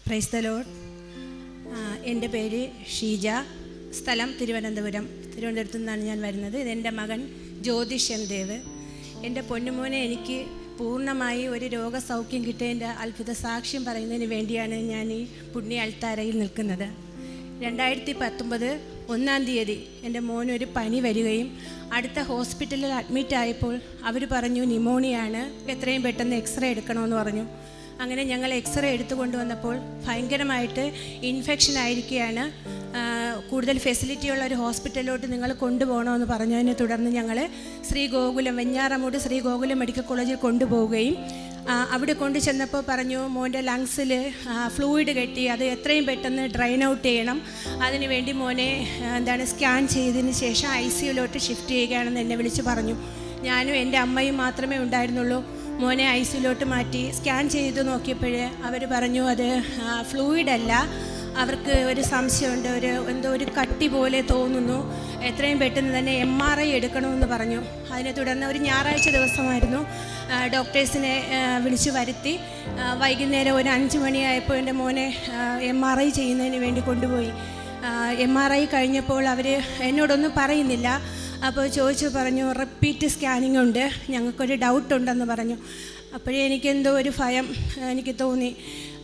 Praise the Lord. എൻ്റെ പേര് ഷീജ, സ്ഥലം തിരുവനന്തപുരത്തു നിന്നാണ് ഞാൻ വരുന്നത്. ഇതെൻ്റെ മകൻ ജ്യോതിഷൻ ദേവ്. എൻ്റെ പൊന്നുമോനെ എനിക്ക് പൂർണ്ണമായി ഒരു രോഗസൗഖ്യം കിട്ടിയതിൻ്റെ അത്ഭുത സാക്ഷ്യം പറയുന്നതിന് വേണ്ടിയാണ് ഞാൻ ഈ പുണ്യ അൾത്താരയിൽ നിൽക്കുന്നത്. 2019 1-ാം തീയതി എൻ്റെ മോനൊരു പനി വരികയും അടുത്ത ഹോസ്പിറ്റലിൽ അഡ്മിറ്റ് ആയപ്പോൾ അവർ പറഞ്ഞു നിമോണിയാണ്, എത്രയും പെട്ടെന്ന് എക്സ്റേ എടുക്കണമെന്ന് പറഞ്ഞു. അങ്ങനെ ഞങ്ങൾ എക്സ്റേ എടുത്തു കൊണ്ടുവന്നപ്പോൾ ഭയങ്കരമായിട്ട് ഇൻഫെക്ഷൻ ആയിരിക്കുകയാണ്, കൂടുതൽ ഫെസിലിറ്റിയുള്ള ഒരു ഹോസ്പിറ്റലിലോട്ട് നിങ്ങൾ കൊണ്ടുപോകണമെന്ന് പറഞ്ഞതിനെ തുടർന്ന് ഞങ്ങൾ വെഞ്ഞാറമൂട് ശ്രീ ഗോകുലം മെഡിക്കൽ കോളേജിൽ കൊണ്ടുപോവുകയും അവിടെ കൊണ്ടു ചെന്നപ്പോൾ പറഞ്ഞു മോൻ്റെ ലങ്സിൽ ഫ്ലൂയിഡ് കെട്ടി, അത് എത്രയും പെട്ടെന്ന് ഡ്രൈൻ ഔട്ട് ചെയ്യണം, അതിനുവേണ്ടി മോനെ സ്കാൻ ചെയ്തതിന് ശേഷം ICUലോട്ട് ഷിഫ്റ്റ് ചെയ്യുകയാണെന്ന് എന്നെ വിളിച്ച് പറഞ്ഞു. ഞാനും എൻ്റെ അമ്മയും മാത്രമേ ഉണ്ടായിരുന്നുള്ളൂ. മോനെ ICUലോട്ട് മാറ്റി സ്കാൻ ചെയ്ത് നോക്കിയപ്പോൾ അവർ പറഞ്ഞു അത് ഫ്ലൂയിഡല്ല, അവർക്ക് ഒരു സംശയമുണ്ട്, ഒരു കട്ടി പോലെ തോന്നുന്നു, എത്രയും പെട്ടെന്ന് തന്നെ MRI എടുക്കണമെന്ന് പറഞ്ഞു. അതിനെ തുടർന്ന് ഒരു ഞായറാഴ്ച ദിവസമായിരുന്നു. ഡോക്ടേഴ്സിനെ വിളിച്ചു വരുത്തി വൈകുന്നേരം ഒരു 5 മണിയായപ്പോൾ എൻ്റെ മോനെ MRI ചെയ്യുന്നതിന് വേണ്ടി കൊണ്ടുപോയി. MRI കഴിഞ്ഞപ്പോൾ അവർ എന്നോടൊന്നും പറയുന്നില്ല. അപ്പോൾ പറഞ്ഞു റിപ്പീറ്റ് സ്കാനിങ് ഉണ്ട്, ഞങ്ങൾക്കൊരു ഡൗട്ടുണ്ടെന്ന് പറഞ്ഞു. അപ്പോഴേ എനിക്കെന്തോ ഒരു ഭയം എനിക്ക് തോന്നി.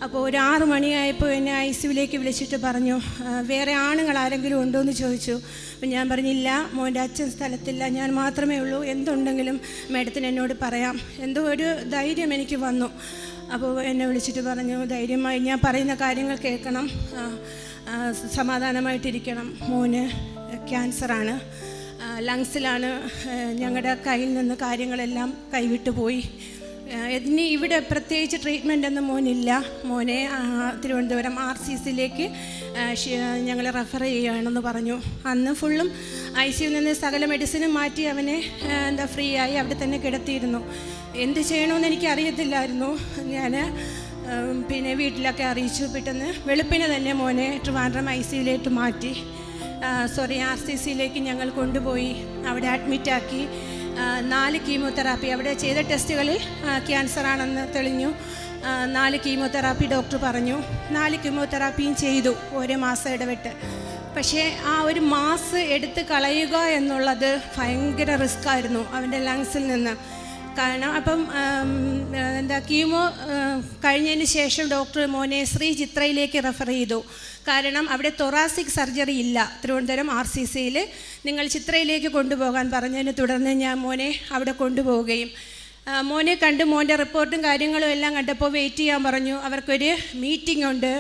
അപ്പോൾ ഒരു 6 മണിയായപ്പോൾ എന്നെ ICUലേക്ക് വിളിച്ചിട്ട് പറഞ്ഞു വേറെ ആണുങ്ങൾ ആരെങ്കിലും ഉണ്ടോ എന്ന് ചോദിച്ചു. അപ്പം ഞാൻ പറഞ്ഞില്ല, മോൻ്റെ അച്ഛൻ സ്ഥലത്തില്ല, ഞാൻ മാത്രമേ ഉള്ളൂ, എന്തുണ്ടെങ്കിലും മാഡത്തിന് എന്നോട് പറയാം. എന്തോ ഒരു ധൈര്യം എനിക്ക് വന്നു. അപ്പോൾ എന്നെ വിളിച്ചിട്ട് പറഞ്ഞു ധൈര്യമായി ഞാൻ പറയുന്ന കാര്യങ്ങൾ കേൾക്കണം, സമാധാനമായിട്ടിരിക്കണം, മോന് ക്യാൻസറാണ്, ലങ്സിലാണ്, ഞങ്ങളുടെ കയ്യിൽ നിന്ന് കാര്യങ്ങളെല്ലാം കൈവിട്ടു പോയി, ഇനി ഇവിടെ പ്രത്യേകിച്ച് ട്രീറ്റ്മെൻ്റ് ഒന്നും മോനില്ല, മോനെ തിരുവനന്തപുരം RCCയിലേക്ക് ഞങ്ങൾ റെഫർ ചെയ്യുകയാണെന്ന് പറഞ്ഞു. അന്ന് ഫുള്ളും ICUയിൽ നിന്ന് സകല മെഡിസിനും മാറ്റി അവനെ ഫ്രീ ആയി അവിടെ തന്നെ കിടത്തിയിരുന്നു. എന്ത് ചെയ്യണമെന്ന് എനിക്കറിയത്തില്ലായിരുന്നു. ഞാൻ പിന്നെ വീട്ടിലൊക്കെ അറിയിച്ചു. പെട്ടെന്ന് വെളുപ്പിന് തന്നെ മോനെ ട്രിവാൻഡ്രം ICUയിലേക്ക് മാറ്റി RCCയിലേക്ക് ഞങ്ങൾ കൊണ്ടുപോയി അവിടെ അഡ്മിറ്റാക്കി. 4 കീമോതെറാപ്പി അവിടെ ചെയ്ത ടെസ്റ്റുകളിൽ ക്യാൻസറാണെന്ന് തെളിഞ്ഞു. 4 കീമോതെറാപ്പി ഡോക്ടർ പറഞ്ഞു. 4 കീമോതെറാപ്പിയും ചെയ്തു 1 മാസം ഇടവിട്ട്. പക്ഷേ ആ ഒരു മാസം എടുത്ത് കളയുക എന്നുള്ളത് ഭയങ്കര റിസ്ക്കായിരുന്നു അവൻ്റെ ലങ്സിൽ നിന്ന്. കാരണം അപ്പം കീമോ കഴിഞ്ഞതിന് ശേഷം ഡോക്ടർ മോനെ ശ്രീ ചിത്രയിലേക്ക് റെഫർ ചെയ്തു. കാരണം അവിടെ തൊറാസിക് സർജറി ഇല്ല തിരുവനന്തപുരം RCCയിൽ, നിങ്ങൾ ചിത്രയിലേക്ക് കൊണ്ടുപോകാൻ പറഞ്ഞതിനെ തുടർന്ന് ഞാൻ മോനെ അവിടെ കൊണ്ടുപോവുകയും മോനെ കണ്ട് മോൻ്റെ റിപ്പോർട്ടും കാര്യങ്ങളും എല്ലാം കണ്ടപ്പോൾ വെയിറ്റ് ചെയ്യാൻ പറഞ്ഞു. അവർക്കൊരു മീറ്റിംഗ് ഉണ്ട്,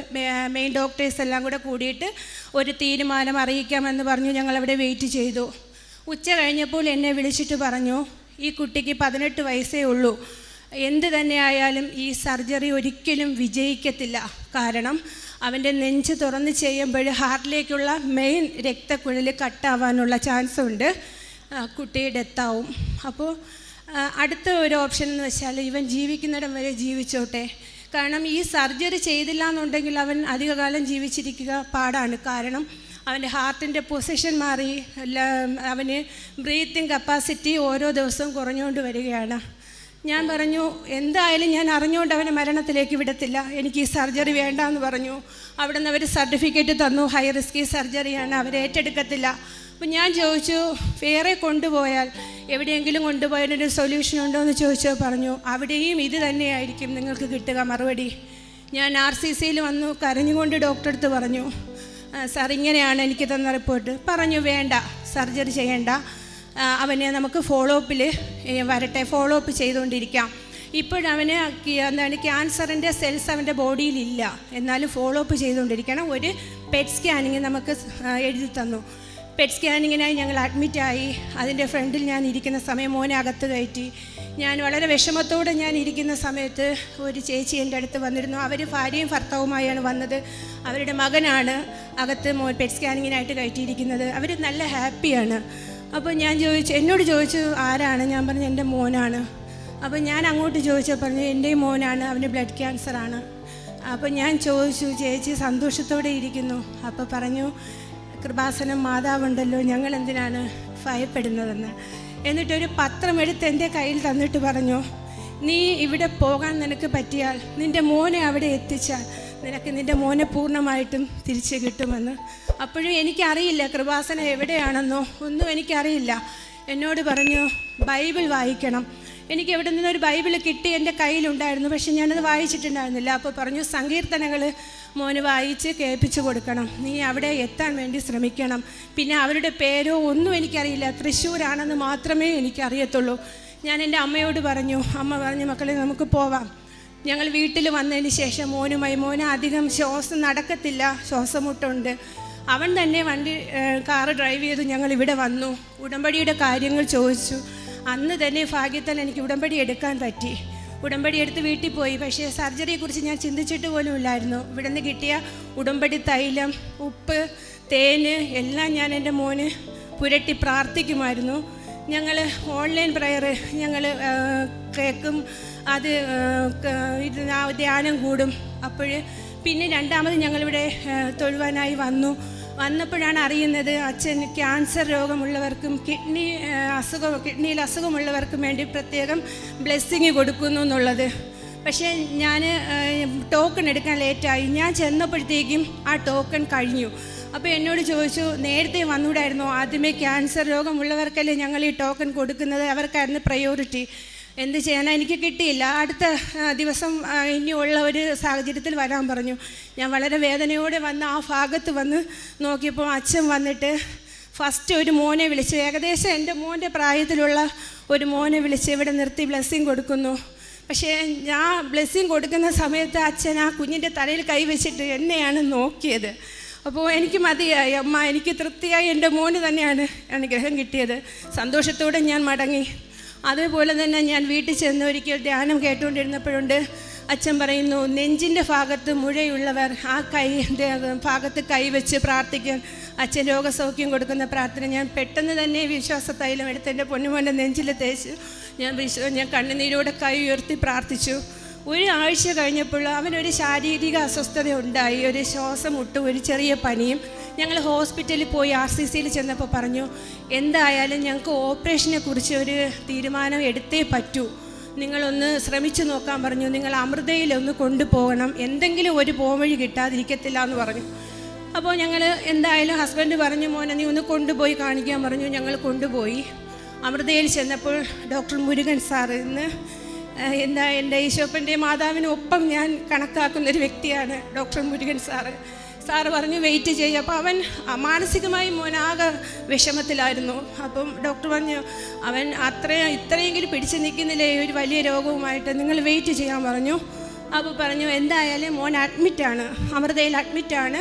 മെയിൻ ഡോക്ടേഴ്സ് എല്ലാം കൂടെ കൂടിയിട്ട് ഒരു തീരുമാനം അറിയിക്കാമെന്ന് പറഞ്ഞു. ഞങ്ങളവിടെ വെയിറ്റ് ചെയ്തു. ഉച്ച കഴിഞ്ഞപ്പോൾ എന്നെ വിളിച്ചിട്ട് പറഞ്ഞു ഈ കുട്ടിക്ക് 18 വയസ്സേ ഉള്ളൂ, എന്ത് തന്നെയായാലും ഈ സർജറി ഒരിക്കലും വിജയിക്കത്തില്ല, കാരണം അവൻ്റെ നെഞ്ച് തുറന്ന് ചെയ്യുമ്പോൾ ഹാർട്ടിലേക്കുള്ള മെയിൻ രക്തക്കുഴൽ കട്ടാവാനുള്ള ചാൻസ് ഉണ്ട്, കുട്ടി ഡെത്താവും. അപ്പോൾ അടുത്ത ഒരു ഓപ്ഷൻ എന്ന് വെച്ചാൽ ഇവൻ ജീവിക്കുന്നിടം വരെ ജീവിച്ചോട്ടെ, കാരണം ഈ സർജറി ചെയ്തില്ല എന്നുണ്ടെങ്കിൽ അവൻ അധികകാലം ജീവിച്ചിരിക്കുക പാടാണ്. കാരണം അവൻ്റെ ഹാർട്ടിൻ്റെ പൊസിഷൻ മാറി, അവന് ബ്രീത്തിങ് കപ്പാസിറ്റി ഓരോ ദിവസവും കുറഞ്ഞുകൊണ്ട് വരികയാണ്. ഞാൻ പറഞ്ഞു എന്തായാലും ഞാൻ അറിഞ്ഞുകൊണ്ട് അവനെ മരണത്തിലേക്ക് വിടത്തില്ല, എനിക്ക് ഈ സർജറി വേണ്ടാന്ന് പറഞ്ഞു. അവിടെ നിന്ന് അവർ സർട്ടിഫിക്കറ്റ് തന്നു, ഹൈ റിസ്കി സർജറിയാണ്, അവർ ഏറ്റെടുക്കത്തില്ല. അപ്പം ഞാൻ ചോദിച്ചു വേറെ കൊണ്ടുപോയാൽ എവിടെയെങ്കിലും കൊണ്ടുപോയാലൊരു സൊല്യൂഷൻ ഉണ്ടോ എന്ന് ചോദിച്ചോ. പറഞ്ഞു അവിടെയും ഇത് തന്നെയായിരിക്കും നിങ്ങൾക്ക് കിട്ടുക മറുപടി. ഞാൻ RCCയിൽ വന്നു കരഞ്ഞുകൊണ്ട് ഡോക്ടറെ അടുത്ത് പറഞ്ഞു സാർ ഇങ്ങനെയാണ് എനിക്ക് തന്ന റിപ്പോർട്ട്. പറഞ്ഞു വേണ്ട, സർജറി ചെയ്യേണ്ട, അവനെ നമുക്ക് ഫോളോ അപ്പിൽ വരട്ടെ, ഫോളോ അപ്പ് ചെയ്തുകൊണ്ടിരിക്കാം. ഇപ്പോഴവന് ക്യാൻസറിൻ്റെ സെൽസ് അവൻ്റെ ബോഡിയിലില്ല, എന്നാലും ഫോളോ അപ്പ് ചെയ്തുകൊണ്ടിരിക്കണം. ഒരു പെറ്റ് സ്കാനിങ് നമുക്ക് എഴുതി തന്നു. പെറ്റ് സ്കാനിങ്ങിനായി ഞങ്ങൾ അഡ്മിറ്റായി. അതിൻ്റെ ഫ്രണ്ടിൽ ഞാൻ ഇരിക്കുന്ന സമയം മോനെ അകത്ത് കയറ്റി. ഞാൻ വളരെ വിഷമത്തോടെ ഞാൻ ഇരിക്കുന്ന സമയത്ത് ഒരു ചേച്ചി എൻ്റെ അടുത്ത് വന്നിരുന്നു. അവർ ഭാര്യയും ഭർത്താവുമായാണ് വന്നത്. അവരുടെ മകനാണ് അകത്ത് പെറ്റ് സ്കാനിങ്ങിനായിട്ട് കയറ്റിയിരിക്കുന്നത്. അവർ നല്ല ഹാപ്പിയാണ്. അപ്പോൾ ഞാൻ എന്നോട് ചോദിച്ചു ആരാണ്? ഞാൻ പറഞ്ഞു എൻ്റെ മോനാണ്. അപ്പോൾ ഞാൻ അങ്ങോട്ട് ചോദിച്ചപ്പോൾ പറഞ്ഞു എൻ്റെയും മോനാണ്, അവന് ബ്ലഡ് ക്യാൻസറാണ്. അപ്പോൾ ഞാൻ ചോദിച്ചു ചേച്ചി സന്തോഷത്തോടെ ഇരിക്കുന്നു? അപ്പോൾ പറഞ്ഞു കൃപാസനം മാതാവുണ്ടല്ലോ, ഞങ്ങൾ എന്തിനാണ് ഭയപ്പെടുന്നതെന്ന്. എന്നിട്ടൊരു പത്രം എടുത്ത് എൻ്റെ കയ്യിൽ തന്നിട്ട് പറഞ്ഞു നീ ഇവിടെ പോകാൻ നിനക്ക് പറ്റിയാൽ, നിൻ്റെ മോനെ അവിടെ എത്തിച്ചാൽ നിനക്ക് നിൻ്റെ മോനെ പൂർണ്ണമായിട്ടും തിരിച്ച് കിട്ടുമെന്ന്. അപ്പോഴും എനിക്കറിയില്ല കൃപാസനം എവിടെയാണെന്നോ ഒന്നും എനിക്കറിയില്ല. എന്നോട് പറഞ്ഞു ബൈബിൾ വായിക്കണം. എനിക്ക് എവിടെ നിന്നൊരു ബൈബിൾ കിട്ടി എൻ്റെ കയ്യിലുണ്ടായിരുന്നു, പക്ഷെ ഞാനത് വായിച്ചിട്ടുണ്ടായിരുന്നില്ല. അപ്പോൾ പറഞ്ഞു സങ്കീർത്തനങ്ങൾ മോന് വായിച്ച് കേൾപ്പിച്ചു കൊടുക്കണം, നീ അവിടെ എത്താൻ വേണ്ടി ശ്രമിക്കണം. പിന്നെ അവരുടെ പേരോ ഒന്നും എനിക്കറിയില്ല, തൃശ്ശൂരാണെന്ന് മാത്രമേ എനിക്കറിയത്തുള്ളൂ. ഞാൻ എൻ്റെ അമ്മയോട് പറഞ്ഞു. അമ്മ പറഞ്ഞു മക്കളെ നമുക്ക് പോവാം. ഞങ്ങൾ വീട്ടിൽ വന്നതിന് ശേഷം മോന് അധികം ശ്വാസം നടക്കത്തില്ല, ശ്വാസമുട്ടുണ്ട്. അവൻ തന്നെ കാറ് ഡ്രൈവ് ചെയ്തു ഞങ്ങൾ ഇവിടെ വന്നു. ഉടമ്പടിയുടെ കാര്യങ്ങൾ ചോദിച്ചു. അന്ന് തന്നെ ഭാഗ്യത്താൽ എനിക്ക് ഉടമ്പടി എടുക്കാൻ പറ്റി. ഉടമ്പടി എടുത്ത് വീട്ടിൽ പോയി. പക്ഷേ സർജറിയെക്കുറിച്ച് ഞാൻ ചിന്തിച്ചിട്ട് പോലും ഇല്ലായിരുന്നു. ഇവിടെ നിന്ന് കിട്ടിയ ഉടമ്പടി തൈലം, ഉപ്പ്, തേന് എല്ലാം ഞാൻ എൻ്റെ മോന് പുരട്ടി പ്രാർത്ഥിക്കുമായിരുന്നു. ഞങ്ങൾ ഓൺലൈൻ പ്രയർ ഞങ്ങൾ കേൾക്കും, അത് ധ്യാനം കൂടും. അപ്പോൾ പിന്നെ രണ്ടാമത് ഞങ്ങളിവിടെ തൊഴുവാനായി വന്നപ്പോഴാണ് അറിയുന്നത് അച്ഛൻ ക്യാൻസർ രോഗമുള്ളവർക്കും കിഡ്നിയിൽ അസുഖമുള്ളവർക്കും വേണ്ടി പ്രത്യേകം ബ്ലെസ്സിങ് കൊടുക്കുന്നു എന്നുള്ളത്. പക്ഷേ ഞാൻ ടോക്കൺ എടുക്കാൻ ലേറ്റായി. ഞാൻ ചെന്നപ്പോഴത്തേക്കും ആ ടോക്കൺ കഴിഞ്ഞു. അപ്പോൾ എന്നോട് ചോദിച്ചു നേരത്തെ വന്നുകൂടായിരുന്നോ? ആദ്യമേ ക്യാൻസർ രോഗമുള്ളവർക്കല്ലേ ഞങ്ങൾ ഈ ടോക്കൺ കൊടുക്കുന്നത്, അവർക്കായിരുന്നു പ്രയോറിറ്റി. എന്ത് ചെയ്യാനാണ്, എനിക്ക് കിട്ടിയില്ല. അടുത്ത ദിവസം ഇനിയുള്ള ഒരു സാഹചര്യത്തിൽ വരാൻ പറഞ്ഞു. ഞാൻ വളരെ വേദനയോടെ വന്ന് ആ ഭാഗത്ത് വന്ന് നോക്കിയപ്പോൾ അച്ഛൻ വന്നിട്ട് ഫസ്റ്റ് ഒരു മോനെ വിളിച്ച്, ഏകദേശം എൻ്റെ മോൻ്റെ പ്രായത്തിലുള്ള ഒരു മോനെ വിളിച്ച് ഇവിടെ നിർത്തി ബ്ലെസ്സിങ് കൊടുക്കുന്നു. പക്ഷേ ഞാൻ ബ്ലെസ്സിങ് കൊടുക്കുന്ന സമയത്ത് അച്ഛൻ ആ കുഞ്ഞിൻ്റെ തലയിൽ കൈവച്ചിട്ട് എന്നെയാണ് നോക്കിയത്. അപ്പോൾ എനിക്ക് മതിയായി അമ്മ, എനിക്ക് തൃപ്തിയായി, എൻ്റെ മോന് തന്നെയാണ് അനുഗ്രഹം കിട്ടിയത്. സന്തോഷത്തോടെ ഞാൻ മടങ്ങി. അതേപോലെ തന്നെ ഞാൻ വീട്ടിൽ ചെന്ന് ഒരിക്കൽ ധ്യാനം കേട്ടുകൊണ്ടിരുന്നപ്പോഴുണ്ട് അച്ഛൻ പറയുന്നു നെഞ്ചിൻ്റെ ഭാഗത്ത് മുഴയുള്ളവർ ആ ഭാഗത്ത് കൈവച്ച് പ്രാർത്ഥിക്കാൻ അച്ഛൻ രോഗസൗഖ്യം കൊടുക്കുന്ന പ്രാർത്ഥന. ഞാൻ പെട്ടെന്ന് തന്നെ വിശ്വാസ തൈലം എടുത്ത് എൻ്റെ പൊന്നുമോൻ്റെ നെഞ്ചിൽ തേച്ച് ഞാൻ കണ്ണുനീരോടെ കൈ ഉയർത്തി പ്രാർത്ഥിച്ചു. ഒരാഴ്ച കഴിഞ്ഞപ്പോൾ അവനൊരു ശാരീരിക അസ്വസ്ഥത ഉണ്ടായി, ഒരു ശ്വാസം മുട്ടും ഒരു ചെറിയ പനിയും. ഞങ്ങൾ ഹോസ്പിറ്റലിൽ പോയി RCCയിൽ ചെന്നപ്പോൾ പറഞ്ഞു എന്തായാലും ഞങ്ങൾക്ക് ഓപ്പറേഷനെ കുറിച്ച് ഒരു തീരുമാനം എടുത്തേ പറ്റൂ, നിങ്ങളൊന്ന് ശ്രമിച്ചു നോക്കാൻ പറഞ്ഞു. നിങ്ങൾ അമൃതയിലൊന്ന് കൊണ്ടുപോകണം, എന്തെങ്കിലും ഒരു പോംവഴി കിട്ടാതിരിക്കത്തില്ല എന്ന് പറഞ്ഞു. അപ്പോൾ ഞങ്ങൾ എന്തായാലും ഹസ്ബൻഡ് പറഞ്ഞു മോനെ നീ ഒന്ന് കൊണ്ടുപോയി കാണിക്കാൻ പറഞ്ഞു. ഞങ്ങൾ കൊണ്ടുപോയി. അമൃതയിൽ ചെന്നപ്പോൾ ഡോക്ടർ മുരുകൻ സാർ, ഇന്ന് എൻ്റെ ഈശോപ്പൻ്റെ മാതാവിനൊപ്പം ഞാൻ കണക്കാക്കുന്നൊരു വ്യക്തിയാണ് ഡോക്ടർ മുരുകൻ സാറ് പറഞ്ഞു വെയിറ്റ് ചെയ്യുക. അപ്പോൾ അവൻ മാനസികമായി മോനാകെ വിഷമത്തിലായിരുന്നു. അപ്പം ഡോക്ടർ പറഞ്ഞു അവൻ ഇത്രയെങ്കിലും പിടിച്ച് നിൽക്കുന്നില്ലേ ഒരു വലിയ രോഗവുമായിട്ട്, നിങ്ങൾ വെയിറ്റ് ചെയ്യാൻ പറഞ്ഞു. അപ്പോൾ പറഞ്ഞു എന്തായാലും മോൻ അഡ്മിറ്റാണ്, അമൃതയിൽ അഡ്മിറ്റാണ്.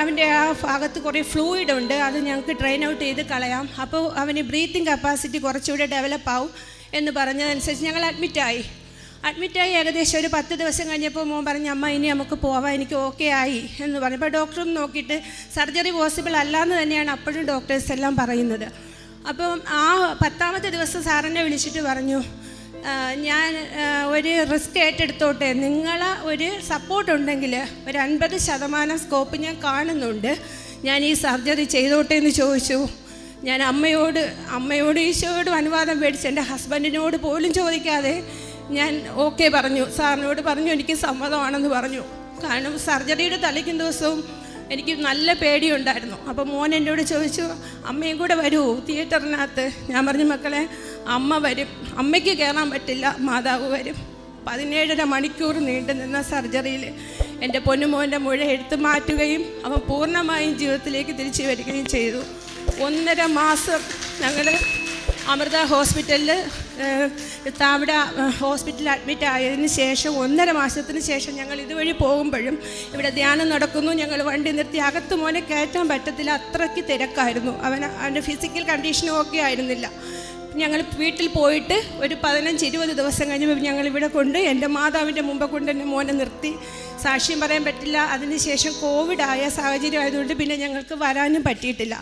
അവൻ്റെ ആ ഭാഗത്ത് കുറേ ഫ്ലൂയിഡ് ഉണ്ട്, അത് ഞങ്ങൾക്ക് ഡ്രെയിൻ ഔട്ട് ചെയ്ത് കളയാം. അപ്പോൾ അവന് ബ്രീത്തിങ് കപ്പാസിറ്റി കുറച്ചുകൂടെ ഡെവലപ്പ് ആവും എന്ന് പറഞ്ഞതനുസരിച്ച് ഞങ്ങൾ അഡ്മിറ്റായി. ഏകദേശം ഒരു 10 ദിവസം കഴിഞ്ഞപ്പോൾ മോൻ പറഞ്ഞു അമ്മ ഇനി നമുക്ക് പോവാം, എനിക്ക് ഓക്കെ ആയി എന്ന് പറഞ്ഞു. അപ്പോൾ ഡോക്ടറും നോക്കിയിട്ട് സർജറി പോസിബിൾ അല്ലാന്ന് തന്നെയാണ് അപ്പോഴും ഡോക്ടേഴ്സ് എല്ലാം പറയുന്നത്. അപ്പം ആ 10ാമത്തെ ദിവസം സാറിനെ വിളിച്ചിട്ട് പറഞ്ഞു ഞാൻ ഒരു റിസ്ക് ഏറ്റെടുത്തോട്ടെ, നിങ്ങളെ ഒരു സപ്പോർട്ട് ഉണ്ടെങ്കിൽ ഒരു 50% സ്കോപ്പ് ഞാൻ കാണുന്നുണ്ട്, ഞാൻ ഈ സർജറി ചെയ്തോട്ടെ എന്ന് ചോദിച്ചു. ഞാൻ അമ്മയോട് ഈശോയോടും അനുവാദം മേടിച്ച് എൻ്റെ ഹസ്ബൻഡിനോട് പോലും ചോദിക്കാതെ ഞാൻ ഓക്കെ പറഞ്ഞു. സാറിനോട് പറഞ്ഞു എനിക്ക് സമ്മതമാണെന്ന് പറഞ്ഞു. കാരണം സർജറിയുടെ തലേക്കും ദിവസവും എനിക്ക് നല്ല പേടിയുണ്ടായിരുന്നു. അപ്പോൾ മോൻ എന്നോട് ചോദിച്ചു അമ്മയും കൂടെ വരുമോ തിയേറ്ററിനകത്ത്? ഞാൻ പറഞ്ഞു മക്കളെ അമ്മ വരും, അമ്മയ്ക്ക് കയറാൻ പറ്റില്ല, മാതാവ് വരും. 17.5 മണിക്കൂർ നീണ്ടു നിന്ന സർജറിയിൽ എൻ്റെ പൊന്നുമോൻ്റെ മുഴ എടുത്തു മാറ്റുകയും അവൻ പൂർണ്ണമായും ജീവിതത്തിലേക്ക് തിരിച്ചു വരികയും ചെയ്തു. 1.5 മാസം ഞങ്ങൾ അമൃത ഹോസ്പിറ്റലിൽ താവട ഹോസ്പിറ്റലിൽ അഡ്മിറ്റ് ആയതിന് ശേഷം 1.5 മാസത്തിന് ശേഷം ഞങ്ങൾ ഇതുവഴി പോകുമ്പോഴും ഇവിടെ ധ്യാനം നടക്കുന്നു. ഞങ്ങൾ വണ്ടി നിർത്തി, അകത്ത് മോനെ കയറ്റാൻ പറ്റത്തില്ല, അത്രയ്ക്ക് തിരക്കായിരുന്നു. അവൻ്റെ ഫിസിക്കൽ കണ്ടീഷനും ഒക്കെ ആയിരുന്നില്ല. ഞങ്ങൾ വീട്ടിൽ പോയിട്ട് ഒരു 15-20 ദിവസം കഴിഞ്ഞപ്പോൾ ഞങ്ങളിവിടെ കൊണ്ട് എൻ്റെ മാതാവിൻ്റെ മുമ്പ് കൊണ്ട് എൻ്റെ മോനെ നിർത്തി. സാക്ഷ്യം പറയാൻ പറ്റില്ല. അതിനുശേഷം കോവിഡായ സാഹചര്യം ആയതുകൊണ്ട് പിന്നെ ഞങ്ങൾക്ക് വരാനും പറ്റിയിട്ടില്ല.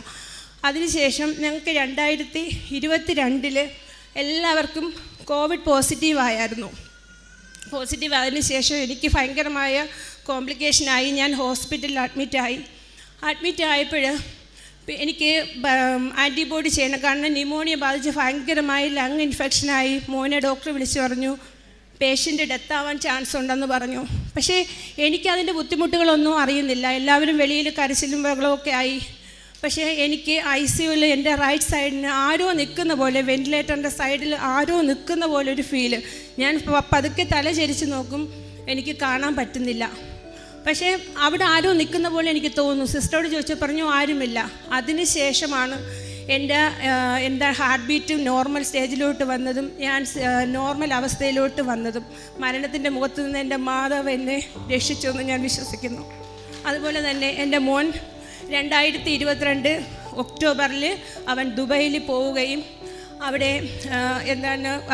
അതിനുശേഷം ഞങ്ങൾക്ക് 2022 എല്ലാവർക്കും കോവിഡ് പോസിറ്റീവായിരുന്നു. പോസിറ്റീവ് ആയതിനു ശേഷം എനിക്ക് ഭയങ്കരമായ കോംപ്ലിക്കേഷനായി. ഞാൻ ഹോസ്പിറ്റലിൽ അഡ്മിറ്റായപ്പോൾ എനിക്ക് ആൻറ്റിബോഡി ചെയ്യണം, കാരണം ന്യൂമോണിയ ബാധിച്ച് ഭയങ്കരമായി ലങ് ഇൻഫെക്ഷനായി. മോനെ ഡോക്ടർ വിളിച്ചു പറഞ്ഞു പേഷ്യൻ്റ് ഡെത്ത് ആവാൻ ചാൻസ് ഉണ്ടെന്ന് പറഞ്ഞു. പക്ഷേ എനിക്കതിൻ്റെ ബുദ്ധിമുട്ടുകളൊന്നും അറിയുന്നില്ല. എല്ലാവരും വെളിയിൽ കരച്ചിലും ബഹളമൊക്കെ ആയി. പക്ഷേ എനിക്ക് ICUവിൽ എൻ്റെ റൈറ്റ് സൈഡിന് ആരോ നിൽക്കുന്ന പോലെ, വെൻറ്റിലേറ്ററിൻ്റെ സൈഡിൽ ആരോ നിൽക്കുന്ന പോലെ ഒരു ഫീല്. ഞാൻ പതുക്കെ തല ചരിച്ച് നോക്കും, എനിക്ക് കാണാൻ പറ്റുന്നില്ല. പക്ഷേ അവിടെ ആരോ നിൽക്കുന്ന പോലെ എനിക്ക് തോന്നുന്നു. സിസ്റ്ററോട് ചോദിച്ചു, പറഞ്ഞു ആരുമില്ല. അതിന് ശേഷമാണ് എൻ്റെ ഹാർട്ട് ബീറ്റ് നോർമൽ സ്റ്റേജിലോട്ട് വന്നതും ഞാൻ നോർമൽ അവസ്ഥയിലോട്ട് വന്നതും. മരണത്തിൻ്റെ മുഖത്ത് നിന്ന് എൻ്റെ മാതാവ് എന്നെ രക്ഷിച്ചു എന്ന് ഞാൻ വിശ്വസിക്കുന്നു. അതുപോലെ തന്നെ എൻ്റെ മോൻ 2022 ഒക്ടോബറിൽ അവൻ ദുബൈയിൽ പോവുകയും അവിടെ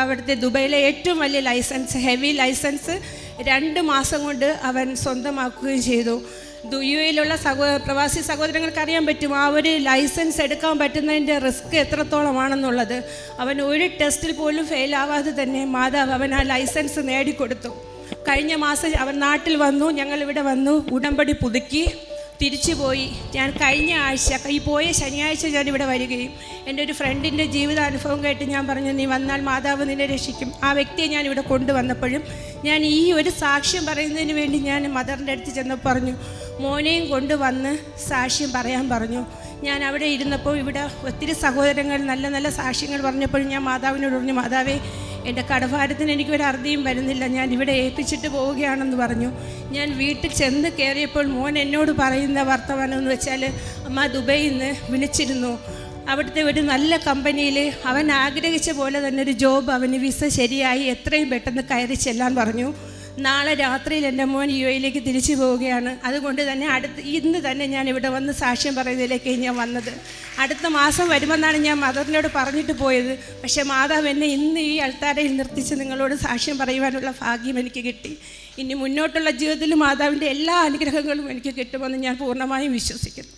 അവിടുത്തെ ദുബൈയിലെ ഏറ്റവും വലിയ ലൈസൻസ്, ഹെവി ലൈസൻസ് 2 മാസം കൊണ്ട് അവൻ സ്വന്തമാക്കുകയും ചെയ്തു. UAE-യിലുള്ള പ്രവാസി സഹോദരങ്ങൾക്ക് അറിയാൻ പറ്റും ആ ഒരു ലൈസൻസ് എടുക്കാൻ പറ്റുന്നതിൻ്റെ റിസ്ക് എത്രത്തോളമാണെന്നുള്ളത്. അവൻ ഒരു ടെസ്റ്റിൽ പോലും ഫെയിലാവാതെ തന്നെ മാതാവ് അവൻ ആ ലൈസൻസ് നേടിക്കൊടുത്തു. കഴിഞ്ഞ മാസം അവൻ നാട്ടിൽ വന്നു, ഞങ്ങളിവിടെ വന്നു, ഉടമ്പടി പുതുക്കി തിരിച്ചു പോയി. ഞാൻ കഴിഞ്ഞ ആഴ്ച, ഈ പോയ ശനിയാഴ്ച ഞാനിവിടെ വരികയും എൻ്റെ ഒരു ഫ്രണ്ടിൻ്റെ ജീവിതാനുഭവം കേട്ട് ഞാൻ പറഞ്ഞു, നീ വന്നാൽ മാതാവ് നിന്നെ രക്ഷിക്കും. ആ വ്യക്തിയെ ഞാനിവിടെ കൊണ്ടുവന്നപ്പോഴും ഞാൻ ഈ ഒരു സാക്ഷ്യം പറയുന്നതിന് വേണ്ടി ഞാൻ മദറിൻ്റെ അടുത്ത് ചെന്നപ്പോൾ പറഞ്ഞു, മോനെയും കൊണ്ടുവന്ന് സാക്ഷ്യം പറയാൻ പറഞ്ഞു. ഞാൻ അവിടെ ഇരുന്നപ്പോൾ ഇവിടെ ഒത്തിരി സഹോദരങ്ങൾ നല്ല നല്ല സാക്ഷ്യങ്ങൾ പറഞ്ഞപ്പോഴും ഞാൻ മാതാവിനോട് പറഞ്ഞു, മാതാവേ എൻ്റെ കടഭാരത്തിന് എനിക്കൊരു അറുതിയും വരുന്നില്ല, ഞാൻ ഇവിടെ ഏൽപ്പിച്ചിട്ട് പോവുകയാണെന്ന് പറഞ്ഞു. ഞാൻ വീട്ടിൽ ചെന്ന് കയറിയപ്പോൾ മോൻ എന്നോട് പറയുന്ന വർത്തമാനം എന്ന് വെച്ചാൽ, അമ്മ ദുബൈയിൽ നിന്ന് വിളിച്ചിരുന്നു, അവിടുത്തെ ഒരു നല്ല കമ്പനിയിൽ അവൻ ആഗ്രഹിച്ച പോലെ തന്നെ ഒരു ജോബ്, അവന് വിസ ശരിയായി, എത്രയും പെട്ടെന്ന് കയറി ചെല്ലാൻ പറഞ്ഞു. നാളെ രാത്രിയിൽ എൻ്റെ മോൻ UAE-യിലേക്ക് തിരിച്ചു പോവുകയാണ്. അതുകൊണ്ട് തന്നെ ഇന്ന് തന്നെ ഞാൻ ഇവിടെ വന്ന് സാക്ഷ്യം പറയുന്നതിലേക്ക് ഞാൻ വന്നത്. അടുത്ത മാസം വരുമെന്നാണ് ഞാൻ മദറിനോട് പറഞ്ഞിട്ട് പോയത്. പക്ഷേ മാതാവ് എന്നെ ഇന്ന് ഈ അൾത്താരയിൽ നിർത്തിച്ച് നിങ്ങളോട് സാക്ഷ്യം പറയുവാനുള്ള ഭാഗ്യം എനിക്ക് കിട്ടി. ഇനി മുന്നോട്ടുള്ള ജീവിതത്തിൽ മാതാവിൻ്റെ എല്ലാ അനുഗ്രഹങ്ങളും എനിക്ക് കിട്ടുമെന്ന് ഞാൻ പൂർണ്ണമായും വിശ്വസിക്കുന്നു.